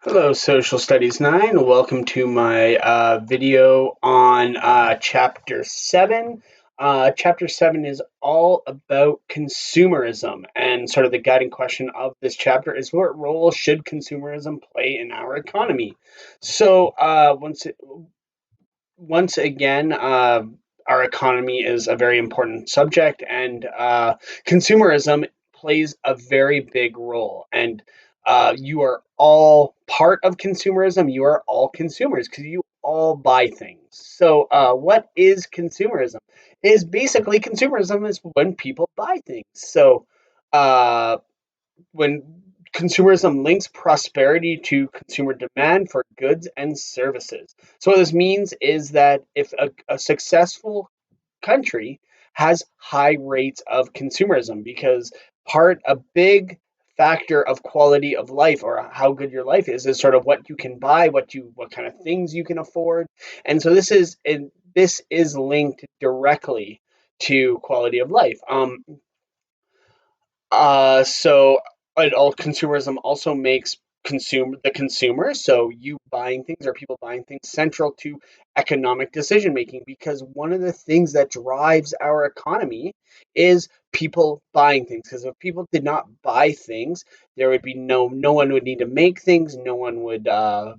Hello, Social Studies 9. Welcome to my video on Chapter 7. Chapter 7 is all about consumerism, and sort of the guiding question of this chapter is what role should consumerism play in our economy? So, once again, our economy is a very important subject, and consumerism plays a very big role. And you are all part of consumerism. You are all consumers because you all buy things. So, what is consumerism? Is basically consumerism is when people buy things. So, uh, when consumerism links prosperity to consumer demand for goods and services. So what this means is that if a successful country has high rates of consumerism, because a big factor of quality of life or how good your life is sort of what you can buy, what kind of things you can afford. And so this is linked directly to quality of life. So it all consumerism also makes consumer, so you buying things or people buying things, central to economic decision making, because one of the things that drives our economy is people buying things. Because if people did not buy things, there would be no one would need to make things, no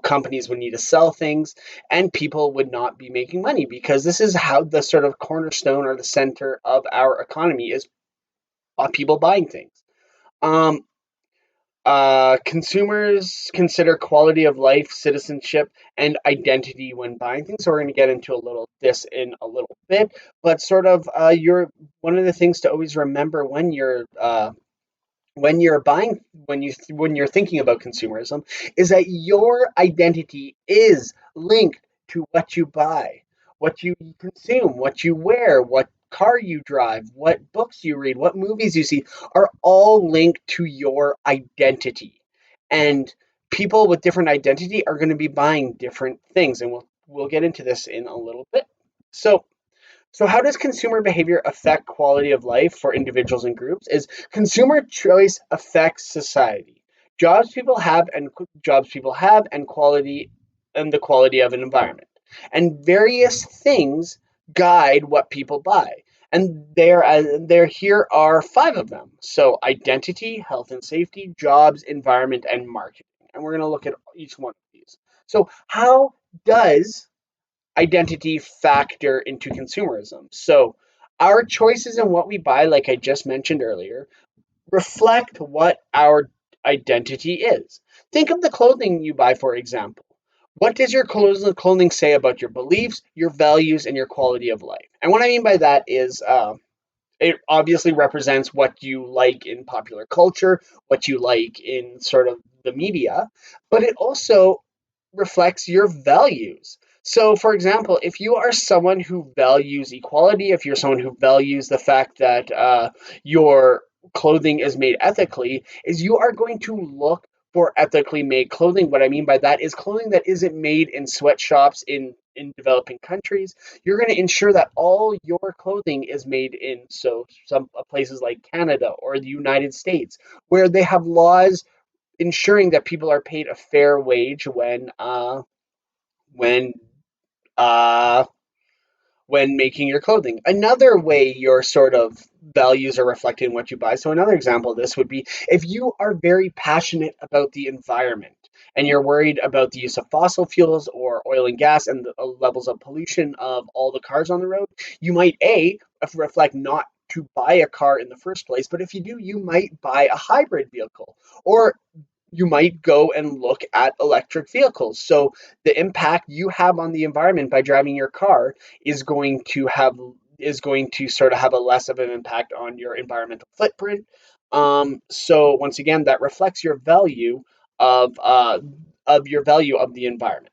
companies would need to sell things, and people would not be making money, because this is how the sort of cornerstone or the center of our economy is people buying things. Um, Consumers consider quality of life, citizenship, and identity when buying things. So we're going to get into a little this in a little bit, but sort of you're one of the things to always remember when you're buying when you're thinking about consumerism is that your identity is linked to what you buy, what you consume, what you wear, what car you drive, what books you read, what movies you see are all linked to your identity. And people with different identity are going to be buying different things, and we'll get into this in a little bit. So, how does consumer behavior affect quality of life for individuals and groups? Is consumer choice affects society. Jobs people have and the quality of an environment. And various things guide what people buy. And there here are five of them. So identity, health and safety, jobs, environment, and marketing. And we're going to look at each one of these. So how does identity factor into consumerism? So, our choices and what we buy, like I just mentioned earlier, reflect what our identity is. Think of the clothing you buy, for example. What does your clothing say about your beliefs, your values, and your quality of life? And what I mean by that is it obviously represents what you like in popular culture, what you like in sort of the media, but it also reflects your values. So, for example, if you are someone who values equality, if you're someone who values the fact that your clothing is made ethically, is you are going to look for ethically made clothing. What I mean by that is clothing that isn't made in sweatshops in developing countries. You're going to ensure that all your clothing is made in some places like Canada or the United States, where they have laws ensuring that people are paid a fair wage when uh, when making your clothing. Another way your sort of values are reflected in what you buy. So another example of this would be if you are very passionate about the environment and you're worried about the use of fossil fuels or oil and gas and the levels of pollution of all the cars on the road, you might reflect not to buy a car in the first place, but if you do, you might buy a hybrid vehicle, or you might go and look at electric vehicles. So the impact you have on the environment by driving your car is going to sort of have a less of an impact on your environmental footprint. So once again, that reflects your value of uh, your value of the environment.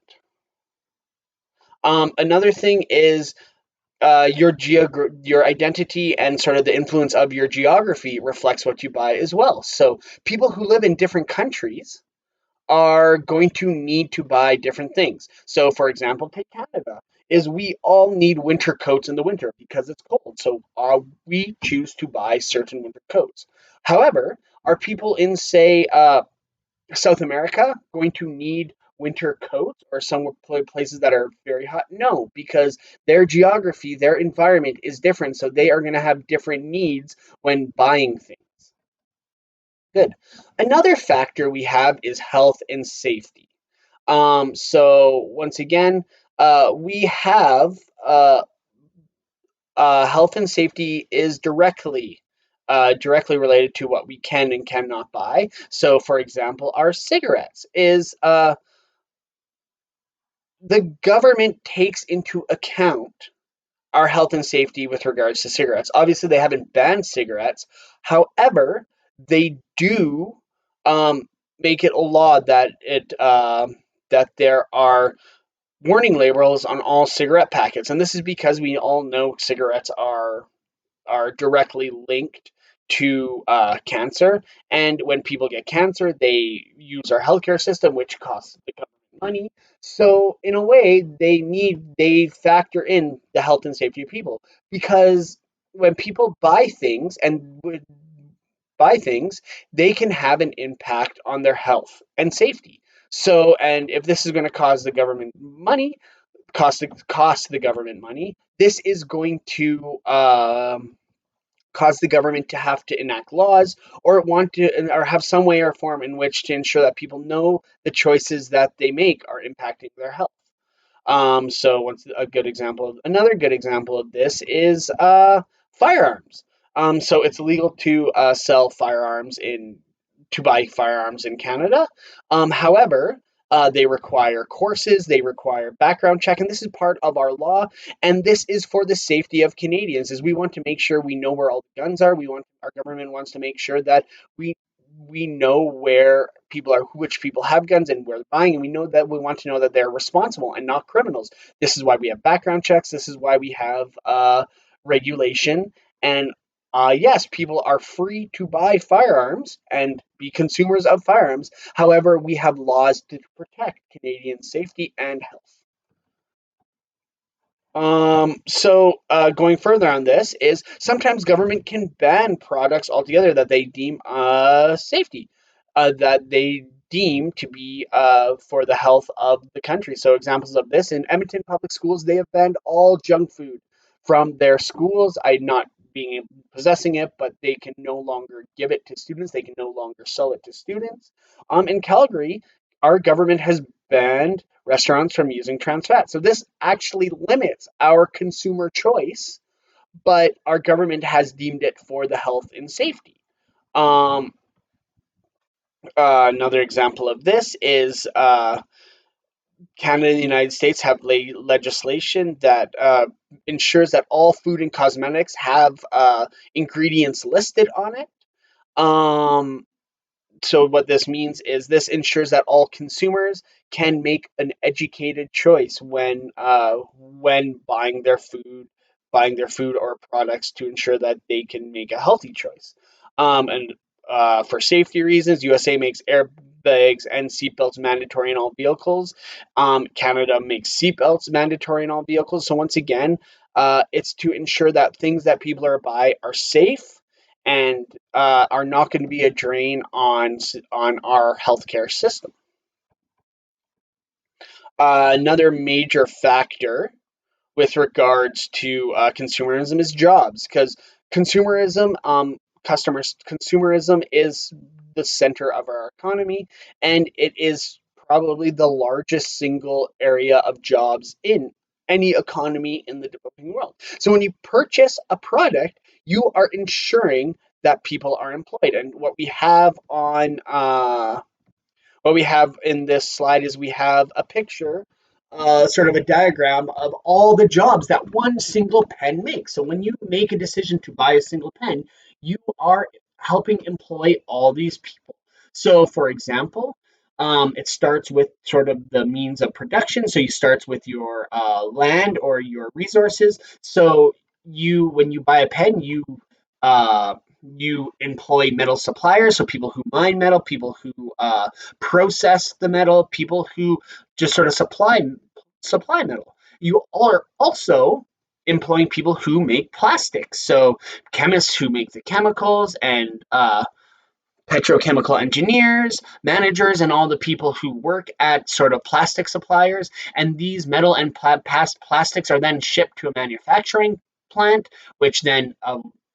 Another thing is your identity and sort of the influence of your geography reflects what you buy as well. So people who live in different countries are going to need to buy different things. So, for example, take Canada. Is we all need winter coats in the winter because it's cold. So we choose to buy certain winter coats. However, are people in, say, South America going to need winter coats or some places that are very hot? No, because their geography, their environment is different. So they are going to have different needs when buying things. Good. Another factor we have is health and safety. So once again, we have health and safety is directly related to what we can and cannot buy. So, for example, our cigarettes is the government takes into account our health and safety with regards to cigarettes. Obviously, they haven't banned cigarettes. However, they do make it a law that there are warning labels on all cigarette packets, and this is because we all know cigarettes are directly linked to cancer. And when people get cancer, they use our healthcare system, which costs the government money. So in a way, they factor in the health and safety of people because when people buy things and would buy things, they can have an impact on their health and safety. So, and if this is going to cause the government money, cost the government money, this is going to cause the government to have to enact laws or want to or have some way or form in which to ensure that people know the choices that they make are impacting their health. So what's a good example? Another good example of this is firearms. So it's legal to sell firearms in to buy firearms in Canada. However, they require courses, they require background check, and this is part of our law. And this is for the safety of Canadians. Is we want to make sure we know where all the guns are. We want our government wants to make sure that we we know where people are, which people have guns and where they're buying, and we know that we want to know that they're responsible and not criminals. This is why we have background checks. This is why we have regulation. And yes, people are free to buy firearms and be consumers of firearms. However, we have laws to protect Canadian safety and health. Going further on this is sometimes government can ban products altogether that they deem safety, that they deem to be for the health of the country. So examples of this in Edmonton Public Schools, they have banned all junk food from their schools. I not being possessing it, but they can no longer give it to students. They can no longer sell it to students. In Calgary, our government has banned restaurants from using trans fat. So this actually limits our consumer choice, but our government has deemed it for the health and safety. Um, Another example of this is Canada and the United States have legislation that ensures that all food and cosmetics have ingredients listed on it. Um, so what this means is this ensures that all consumers can make an educated choice when buying their food or products to ensure that they can make a healthy choice. And For safety reasons, USA makes airbags and seatbelts mandatory in all vehicles. Canada makes seatbelts mandatory in all vehicles. So once again, it's to ensure that things that people are buy are safe and are not going to be a drain on our healthcare system. Another major factor with regards to consumerism is jobs, because consumerism, consumerism is the center of our economy, and it is probably the largest single area of jobs in any economy in the developing world. So when you purchase a product, you are ensuring that people are employed. And what we have in this slide is we have a picture, sort of a diagram of all the jobs that one single pen makes. So when you make a decision to buy a single pen, you are helping employ all these people. So, for example, it starts with sort of the means of production. So you starts with your land or your resources. So when you buy a pen, you employ metal suppliers, so people who mine metal, people who process the metal, people who just sort of supply metal. You are also employing people who make plastics, so chemists who make the chemicals and petrochemical engineers, managers, and all the people who work at sort of plastic suppliers. And these metal and past plastics are then shipped to a manufacturing plant, which then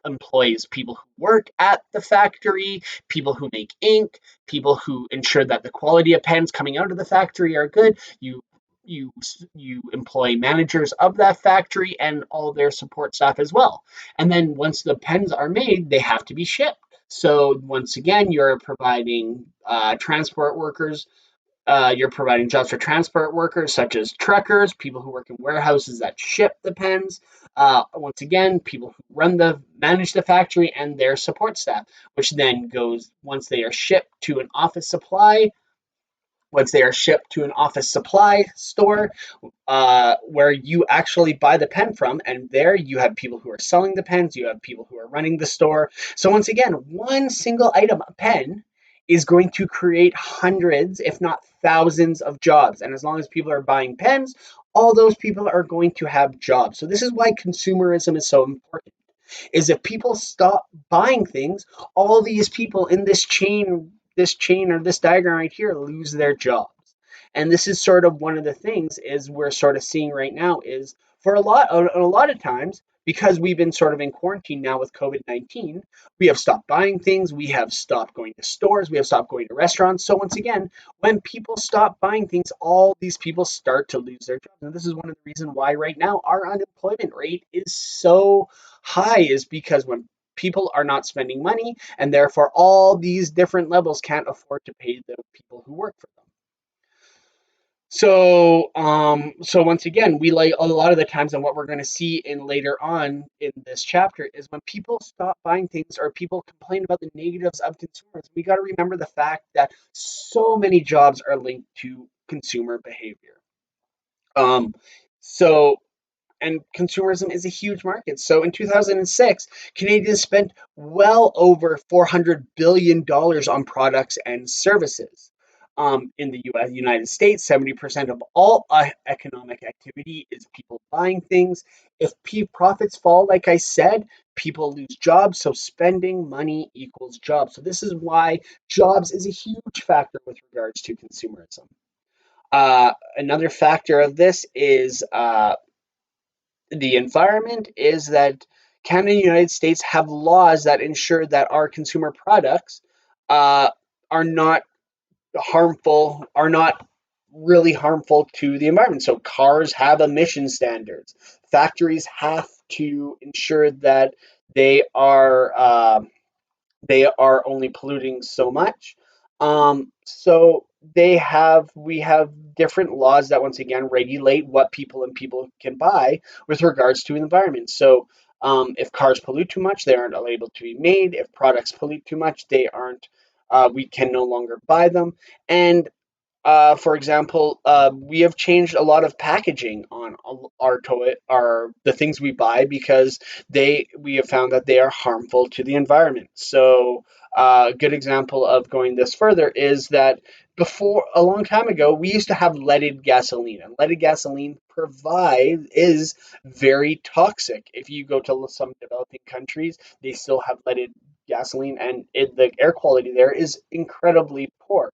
employs people who work at the factory, people who make ink, people who ensure that the quality of pens coming out of the factory are good. You you employ managers of that factory and all their support staff as well. And then once the pens are made, they have to be shipped. So once again, you're providing transport workers. You're providing jobs for transport workers, such as truckers, people who work in warehouses that ship the pens. Once again, people who manage the factory and their support staff, which then goes once they are shipped to an office supply. Once they are shipped to an office supply store, where you actually buy the pen from, and there you have people who are selling the pens, you have people who are running the store. So once again, one single item, a pen, is going to create hundreds, if not thousands, of jobs. And as long as people are buying pens, all those people are going to have jobs. So this is why consumerism is so important. Is if people stop buying things, all these people in this chain or this diagram right here lose their jobs. And this is sort of one of the things is we're sort of seeing right now is for a lot of times, because we've been sort of in quarantine now with COVID-19, we have stopped buying things, we have stopped going to stores, we have stopped going to restaurants. So once again, when people stop buying things, all these people start to lose their jobs. And this is one of the reasons why right now our unemployment rate is so high, is because when people are not spending money, and therefore all these different levels can't afford to pay the people who work for them. So once again, we like a lot of the times, and what we're going to see in later on in this chapter is when people stop buying things or people complain about the negatives of consumers, we got to remember the fact that so many jobs are linked to consumer behavior. Um, so and consumerism is a huge market. So in 2006, Canadians spent well over $400 billion on products and services. In the US, United States, 70% of all economic activity is people buying things. If profits fall, like I said, people lose jobs. So spending money equals jobs. So this is why jobs is a huge factor with regards to consumerism. Another factor of this is the environment, is that Canada and the United States have laws that ensure that our consumer products uh, are not are not really harmful to the environment. So cars have emission standards. Factories have to ensure that they are they are only polluting so much. So we have different laws that once again regulate what people can buy with regards to the environment. So if cars pollute too much, they aren't able to be made. If products pollute too much, they aren't. We can no longer buy them. And for example, we have changed a lot of packaging on our toy, our the things we buy, because we have found that they are harmful to the environment. So, a good example of going this further is that before a long time ago, we used to have leaded gasoline, and leaded gasoline is very toxic. If you go to some developing countries, they still have leaded gasoline, and the air quality there is incredibly poor.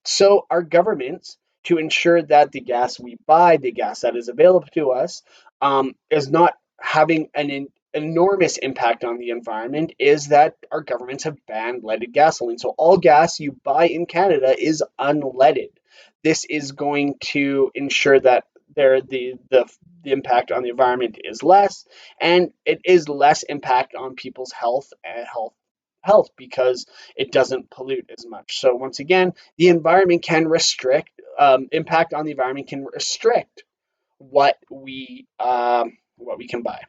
So our governments, to ensure that the gas we buy, the gas that is available to us, is not having an enormous impact on the environment, is that our governments have banned leaded gasoline. So all gas you buy in Canada is unleaded. This is going to ensure that the impact on the environment is less, and it is less impact on people's health because it doesn't pollute as much. So once again, the environment can restrict impact on the environment can restrict what we can buy.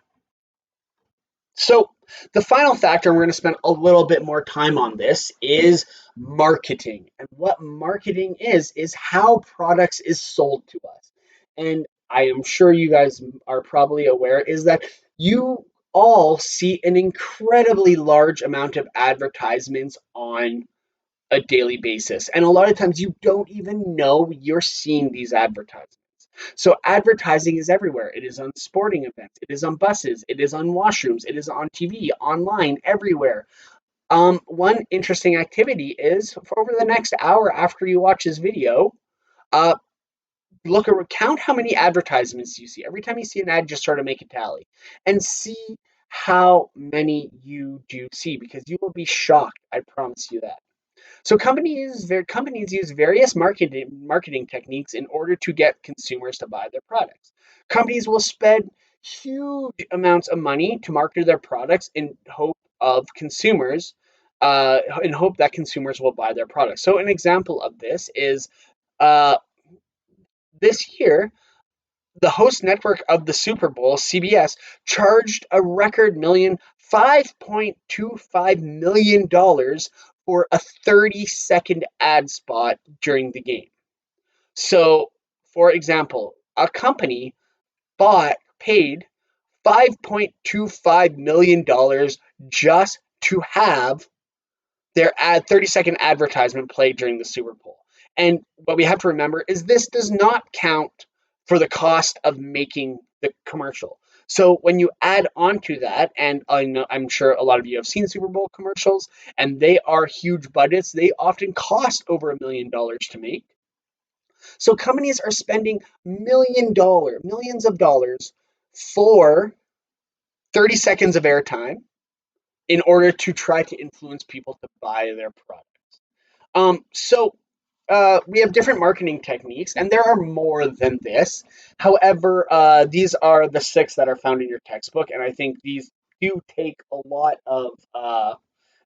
So the final factor, and we're going to spend a little bit more time on this, is marketing. And what marketing is how products is sold to us. And I am sure you guys are probably aware is that you all see an incredibly large amount of advertisements on a daily basis. And a lot of times you don't even know you're seeing these advertisements. So advertising is everywhere. It is on sporting events, it is on buses, it is on washrooms, it is on TV, online, everywhere. One interesting activity is for over the next hour after you watch this video, uh, look or count how many advertisements you see. Every time you see an ad, just sort of make a tally and see how many you do see because you will be shocked. I promise you that. So companies use various marketing techniques in order to get consumers to buy their products. Companies will spend huge amounts of money to market their products in hope that consumers will buy their products. So an example of this is uh, this year the host network of the Super Bowl, CBS, charged a record $5.25 million for a 30-second ad spot during the game. So, for example, a company paid $5.25 million just to have their 30-second advertisement played during the Super Bowl. And what we have to remember is this does not count for the cost of making the commercial. So when you add on to that, and I'm sure a lot of you have seen Super Bowl commercials, and they are huge budgets. They often cost over $1 million to make. So companies are spending millions of dollars for 30 seconds of airtime in order to try to influence people to buy their product. We have different marketing techniques, and there are more than this. However, these are the six that are found in your textbook, and I think do take a lot of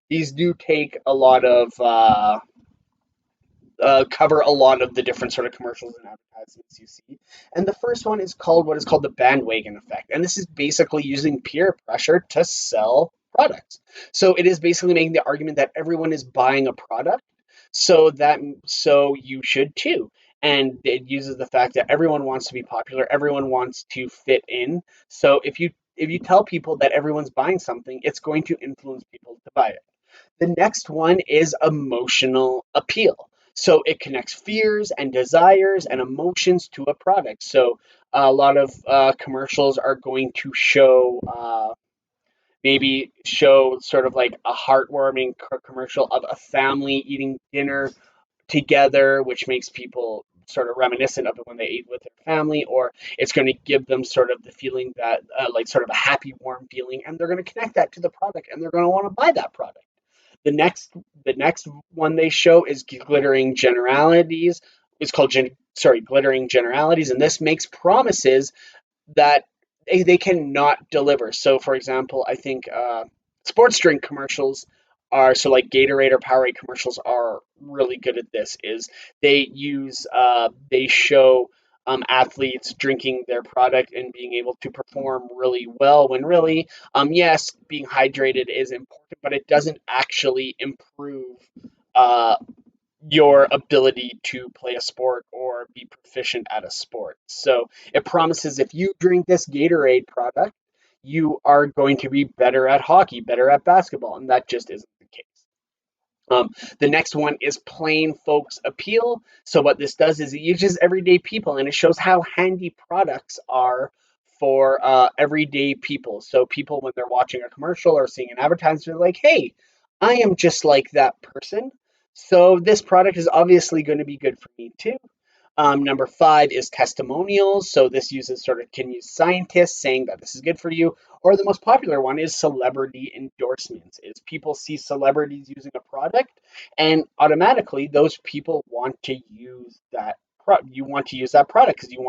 these do take a lot of cover a lot of the different sort of commercials and advertisements you see. And the first one is called what is called the bandwagon effect. And this is basically using peer pressure to sell products. So it is basically making the argument that everyone is buying a product, so you should too. And it uses the fact that everyone wants to be popular, everyone wants to fit in. So if you tell people that everyone's buying something, it's going to influence people to buy it. The next one is emotional appeal. So it connects fears and desires and emotions to a product. So a lot of commercials are going to maybe show sort of like a heartwarming commercial of a family eating dinner together, which makes people sort of reminiscent of it when they ate with their family, or it's going to give them sort of the feeling that, like, sort of a happy, warm feeling, and they're going to connect that to the product and they're going to want to buy that product. The next the next one they show is glittering generalities. It's called glittering generalities, and this makes promises that they cannot deliver. So, for example, I think sports drink commercials are so like Gatorade or Powerade commercials are really good at this. Is they show athletes drinking their product and being able to perform really well when really, yes, being hydrated is important, but it doesn't actually improve uh, your ability to play a sport or be proficient at a sport. So it promises if you drink this Gatorade product, you are going to be better at hockey, better at basketball, and that just isn't the case. The next one is plain folks appeal. So what this does is it uses everyday people and it shows how handy products are for everyday people. So people, when they're watching a commercial or seeing an advertisement, they're like, "Hey, I am just like that person. So this product is obviously going to be good for me too." Number five is testimonials. So this uses sort of can use scientists saying that this is good for you. Or the most popular one is celebrity endorsements. Is people see celebrities using a product, and automatically those people want to use that. You want to use that product because you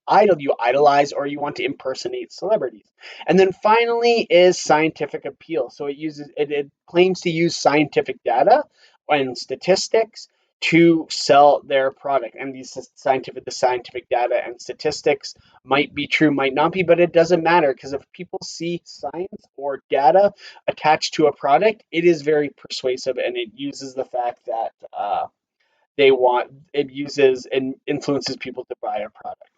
idolize or you want to impersonate celebrities. And then finally is scientific appeal. So it claims to use scientific data and statistics to sell their product. And the scientific data and statistics might be true, might not be, but it doesn't matter because if people see science or data attached to a product, it is very persuasive and it uses the fact that it uses and influences people to buy a product.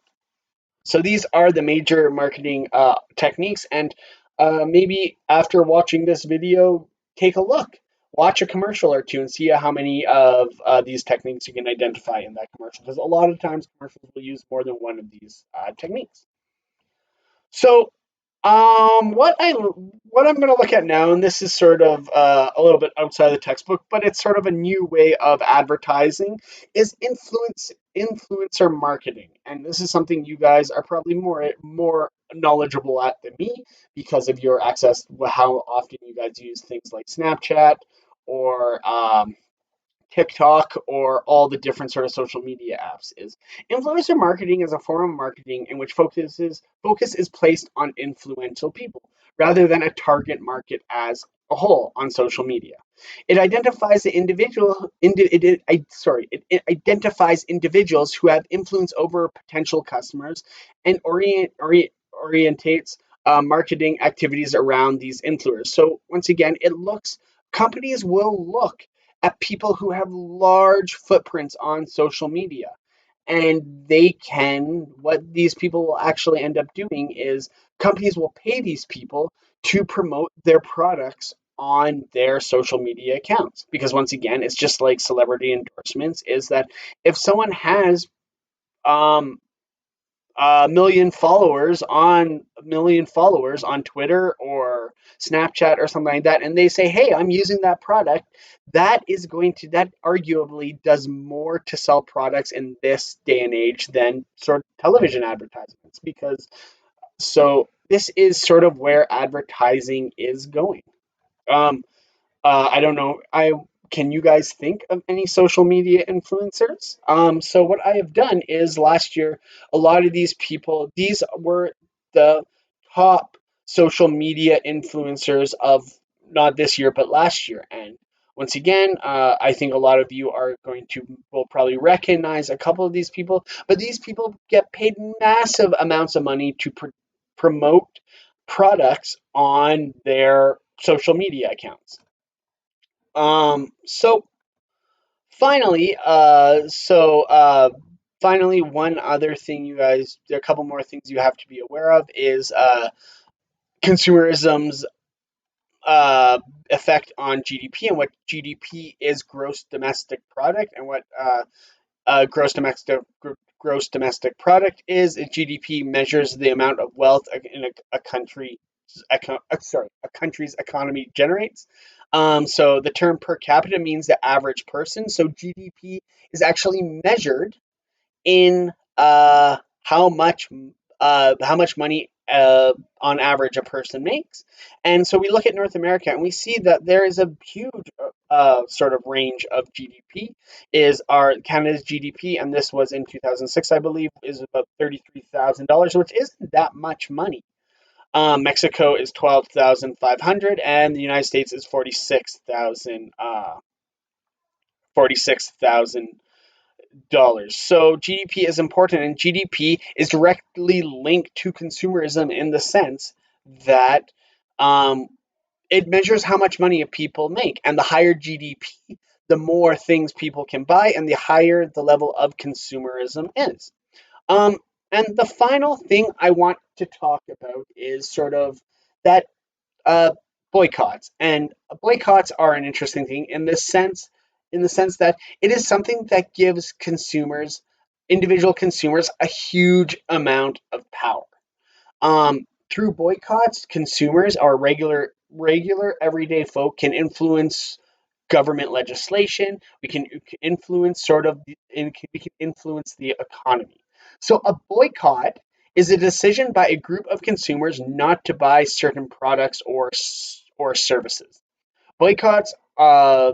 So these are the major marketing techniques, and maybe after watching this video, take a look, watch a commercial or two, and see how many of these techniques you can identify in that commercial. Because a lot of times commercials will use more than one of these techniques. So What I'm going to look at now, and this is sort of a little bit outside the textbook, but it's sort of a new way of advertising, is influencer marketing, and this is something you guys are probably more knowledgeable at than me because of your access, how often you guys use things like Snapchat or TikTok or all the different sort of social media apps. Is influencer marketing is a form of marketing in which focus is placed on influential people rather than a target market as a whole on social media. It identifies the individual it identifies individuals who have influence over potential customers and orientates marketing activities around these influencers. So once again, it looks companies will look at people who have large footprints on social media. And what these people will actually end up doing is companies will pay these people to promote their products on their social media accounts. Because once again, it's just like celebrity endorsements, is that if someone has um, a million followers on Twitter or Snapchat or something like that, and they say, "Hey, I'm using that product," that arguably does more to sell products in this day and age than sort of television advertisements. Because so this is sort of where advertising is going. Um, I don't know. I Can you guys think of any social media influencers? So what I have done is last year, a lot of these were the top social media influencers of not this year, but last year. And once again, I think a lot of you will probably recognize a couple of these people, but these people get paid massive amounts of money to promote products on their social media accounts. So finally, one other thing there are a couple more things you have to be aware of is consumerism's effect on GDP and what GDP is gross domestic product and what gross domestic product is. GDP measures the amount of wealth in a country a country's economy generates. So the term per capita means the average person. So GDP is actually measured in how much money on average a person makes. And so we look at North America and we see that there is a huge sort of range of GDP. Is our Canada's GDP, and this was in 2006, I believe, is about $33,000, which isn't that much money. Mexico is 12,500, and the United States is 46,000 dollars. So GDP is important, and GDP is directly linked to consumerism in the sense that um, it measures how much money people make, and the higher GDP, the more things people can buy, and the higher the level of consumerism is. Um, and the final thing I want to talk about is sort of that uh, boycotts. And boycotts are an interesting thing in the sense that it is something that gives individual consumers, a huge amount of power. Through boycotts, consumers or regular everyday folk can influence government legislation. We can influence the economy. So a boycott is a decision by a group of consumers not to buy certain products or services. Boycotts uh,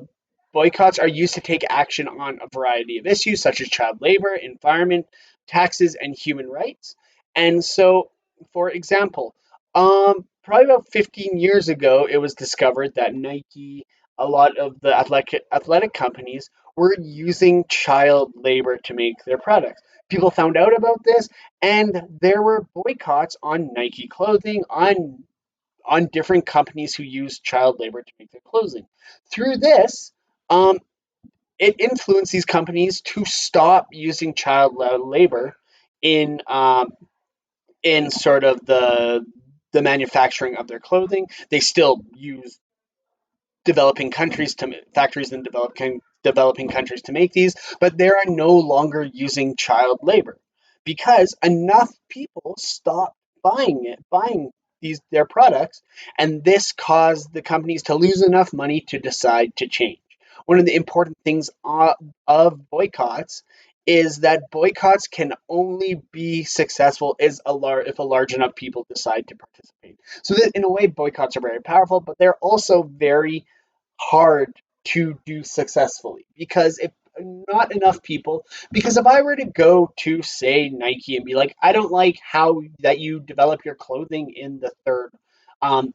Boycotts are used to take action on a variety of issues such as child labor, environment, taxes, and human rights. And so, for example, probably about 15 years ago, it was discovered that Nike, a lot of the athletic companies, were using child labor to make their products. People found out about this, and there were boycotts on Nike clothing, on different companies who use child labor to make their clothing. Through this, um, it influenced these companies to stop using child labor in sort of the manufacturing of their clothing. They still use developing countries to factories in developing countries to make these, but they are no longer using child labor because enough people stopped buying their products, and this caused the companies to lose enough money to decide to change. One of the important things of boycotts is that boycotts can only be successful if a large enough people decide to participate. So that in a way, boycotts are very powerful, but they're also very hard to do successfully because if not enough people, because if I were to go to say Nike and be like, I don't like how that you develop your clothing in the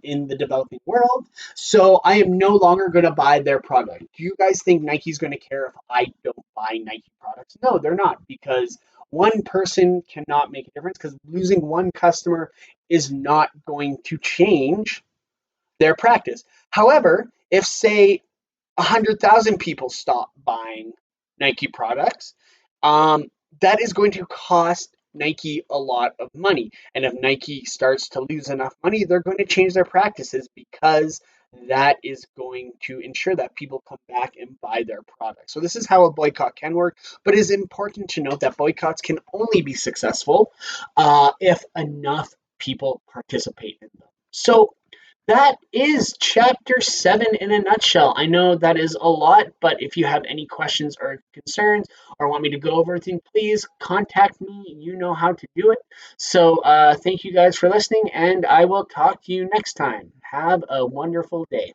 in the developing world, so I am no longer going to buy their product. Do you guys think Nike's going to care if I don't buy Nike products? No, they're not, because one person cannot make a difference, because losing one customer is not going to change their practice. However, if say 100,000 people stop buying Nike products, um, that is going to cost Nike a lot of money. And if Nike starts to lose enough money, they're going to change their practices, because that is going to ensure that people come back and buy their products. So this is how a boycott can work, but it is important to note that boycotts can only be successful if enough people participate in them. So that is chapter 7 in a nutshell. I know that is a lot, but if you have any questions or concerns or want me to go over anything, please contact me. You know how to do it. So, thank you guys for listening, and I will talk to you next time. Have a wonderful day.